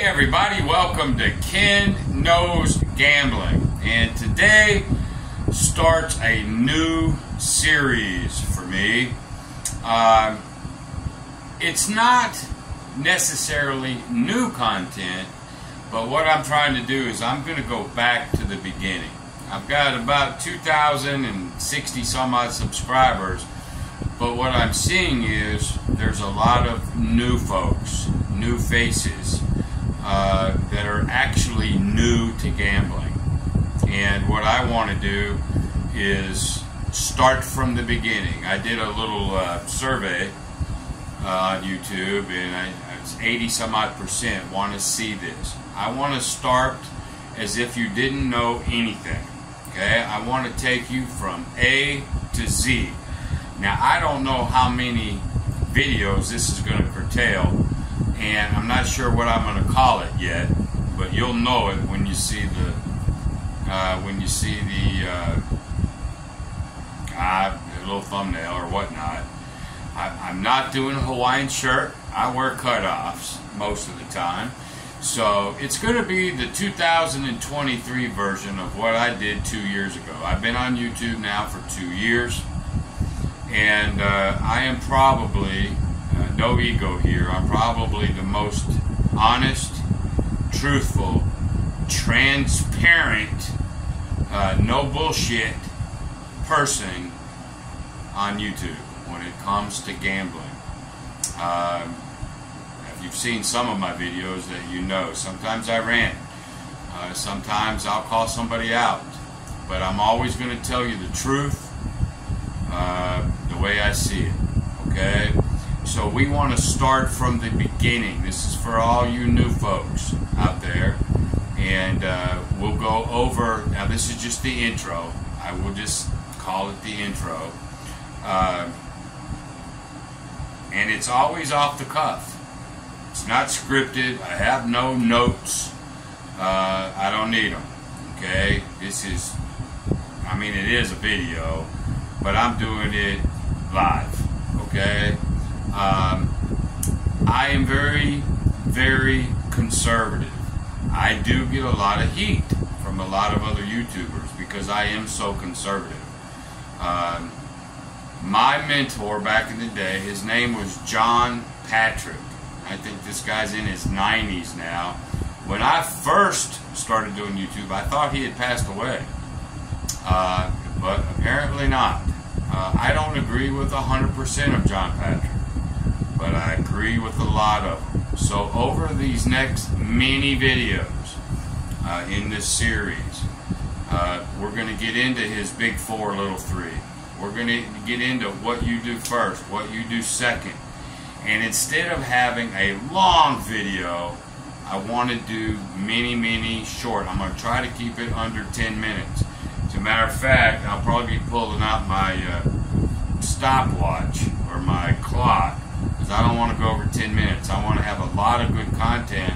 Hey everybody, welcome to Ken Knows Gambling, and today starts a new series for me. It's not necessarily new content, but what I'm trying to do is I'm going to go back to the beginning. I've got about 2,060 some odd subscribers, but what I'm seeing is there's a lot of new folks, new faces that are actually new to gambling. And what I want to do is start from the beginning. I did a little survey on YouTube, and it's 80 some odd % want to see this. I want to start as if you didn't know anything. Okay, I want to take you from A to Z. Now, I don't know how many videos this is going to curtail, and I'm not sure what I'm going to call it yet, but you'll know it when you see the little thumbnail or whatnot. I'm not doing a Hawaiian shirt. I wear cutoffs most of the time. So it's going to be the 2023 version of what I did 2 years ago. I've been on YouTube now for 2 years, and I am probably, no ego here, I'm probably the most honest, truthful, transparent, no bullshit person on YouTube when it comes to gambling. If you've seen some of my videos, that you know, sometimes I rant, sometimes I'll call somebody out, but I'm always going to tell you the truth, the way I see it. Okay, so we want to start from the beginning. This is for all you new folks out there, and we'll go over, now this is just the intro, I will just call it the intro, and it's always off the cuff. It's not scripted. I have no notes. I don't need them. Okay, this is, I mean, it is a video, but I'm doing it live. Okay, I am very, very conservative. I do get a lot of heat from a lot of other YouTubers because I am so conservative. My mentor back in the day, his name was John Patrick. I think this guy's in his 90s now. When I first started doing YouTube, I thought he had passed away, but apparently not. I don't agree with 100% of John Patrick, but I agree with a lot of them. So over these next many videos in this series, we're going to get into his big four, little three. We're going to get into what you do first, what you do second. And instead of having a long video, I want to do many short. I'm going to try to keep it under 10 minutes. As a matter of fact, I'll probably be pulling out my stopwatch or my clock, because I don't want to go over 10 minutes. I want to have a lot of good content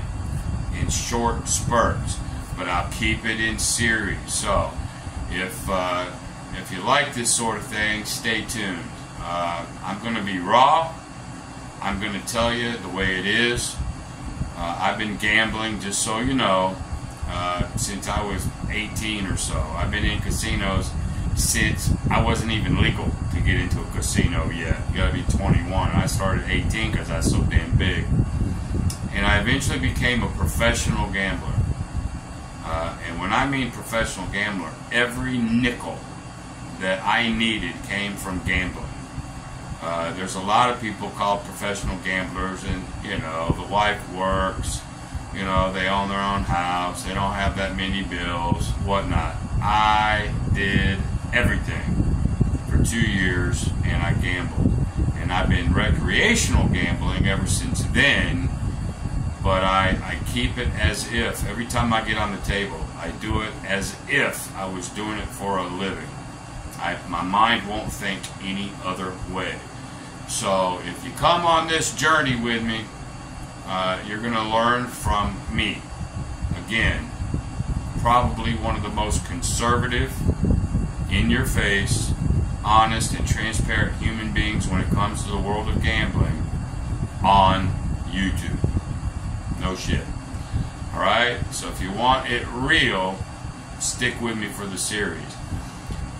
in short spurts, but I'll keep it in series. So if you like this sort of thing, stay tuned. I'm going to be raw. I'm going to tell you the way it is. I've been gambling, just so you know, since I was 18 or so. I've been in casinos since I wasn't even legal to get into a casino yet. You got to be 21. I started at 18 because I was so damn big. And I eventually became a professional gambler. And when I mean professional gambler, every nickel that I needed came from gambling. There's a lot of people called professional gamblers, and you know, the wife works, you know, they own their own house, they don't have that many bills, whatnot. I did everything for 2 years, and I gambled, and I've been recreational gambling ever since then. But I keep it as if every time I get on the table, I do it as if I was doing it for a living. My mind won't think any other way. So if you come on this journey with me, you're going to learn from me. Again, probably one of the most conservative, in-your-face, honest and transparent human beings when it comes to the world of gambling on YouTube. No shit. Alright? So if you want it real, stick with me for the series.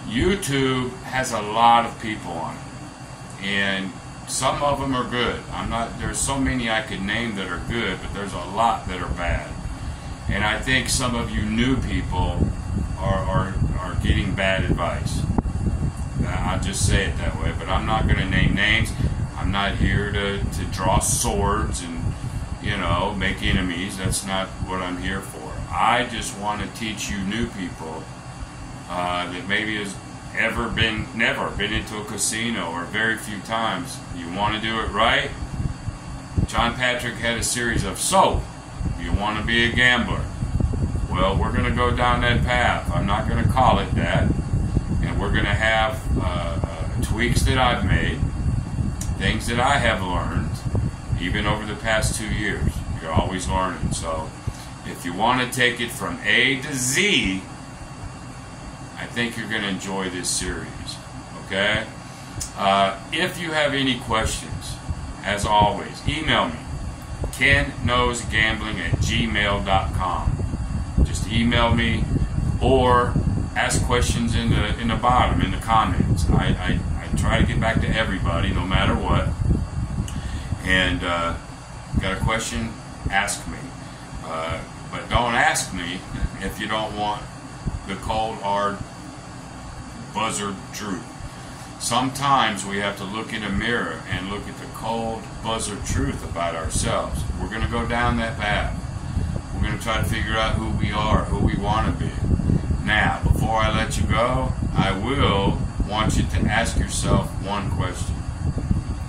YouTube has a lot of people on it. And some of them are good. There's so many I could name that are good, but there's a lot that are bad. And I think some of you new people are getting bad advice. I'll just say it that way, but I'm not going to name names. I'm not here to draw swords and, make enemies. That's not what I'm here for. I just want to teach you new people that maybe has never been into a casino or very few times. You want to do it right? John Patrick had a series of, so, you want to be a gambler? Well, we're going to go down that path. I'm not going to call it that. And we're going to have tweaks that I've made, things that I have learned, even over the past 2 years. You're always learning. So if you want to take it from A to Z, I think you're going to enjoy this series. Okay? If you have any questions, as always, email me, kenknowsgambling@gmail.com. Just email me or ask questions in the bottom, in the comments. I try to get back to everybody, no matter what. And got a question? Ask me. But don't ask me if you don't want the cold, hard, buzzard truth. Sometimes we have to look in a mirror and look at the cold, buzzard truth about ourselves. We're going to go down that path. We're going to try to figure out who we are, who we want to be. Now, before I let you go, I will want you to ask yourself one question.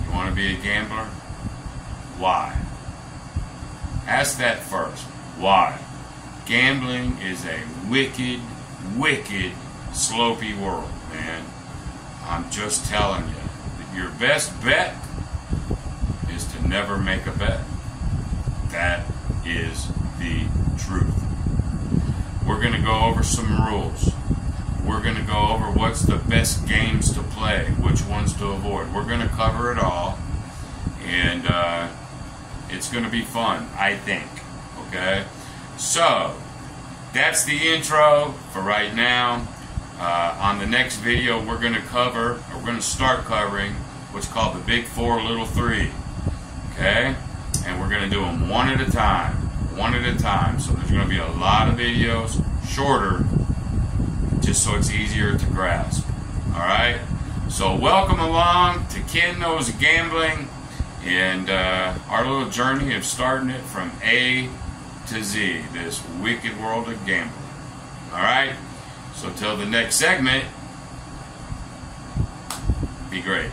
You want to be a gambler? Why? Ask that first. Why? Gambling is a wicked, wicked, slopey world, man. I'm just telling you. That your best bet is to never make a bet. That is the truth. We're going to go over some rules. We're going to go over what's the best games to play, which ones to avoid. We're going to cover it all, and it's going to be fun, I think. Okay? So, that's the intro for right now. On the next video, we're going to start covering what's called the Big Four, Little Three. Okay? And we're going to do them one at a time. One at a time. So there's going to be a lot of videos, shorter, just so it's easier to grasp. Alright? So welcome along to Ken Knows Gambling and our little journey of starting it from A to Z, this wicked world of gambling. Alright? So till the next segment, be great.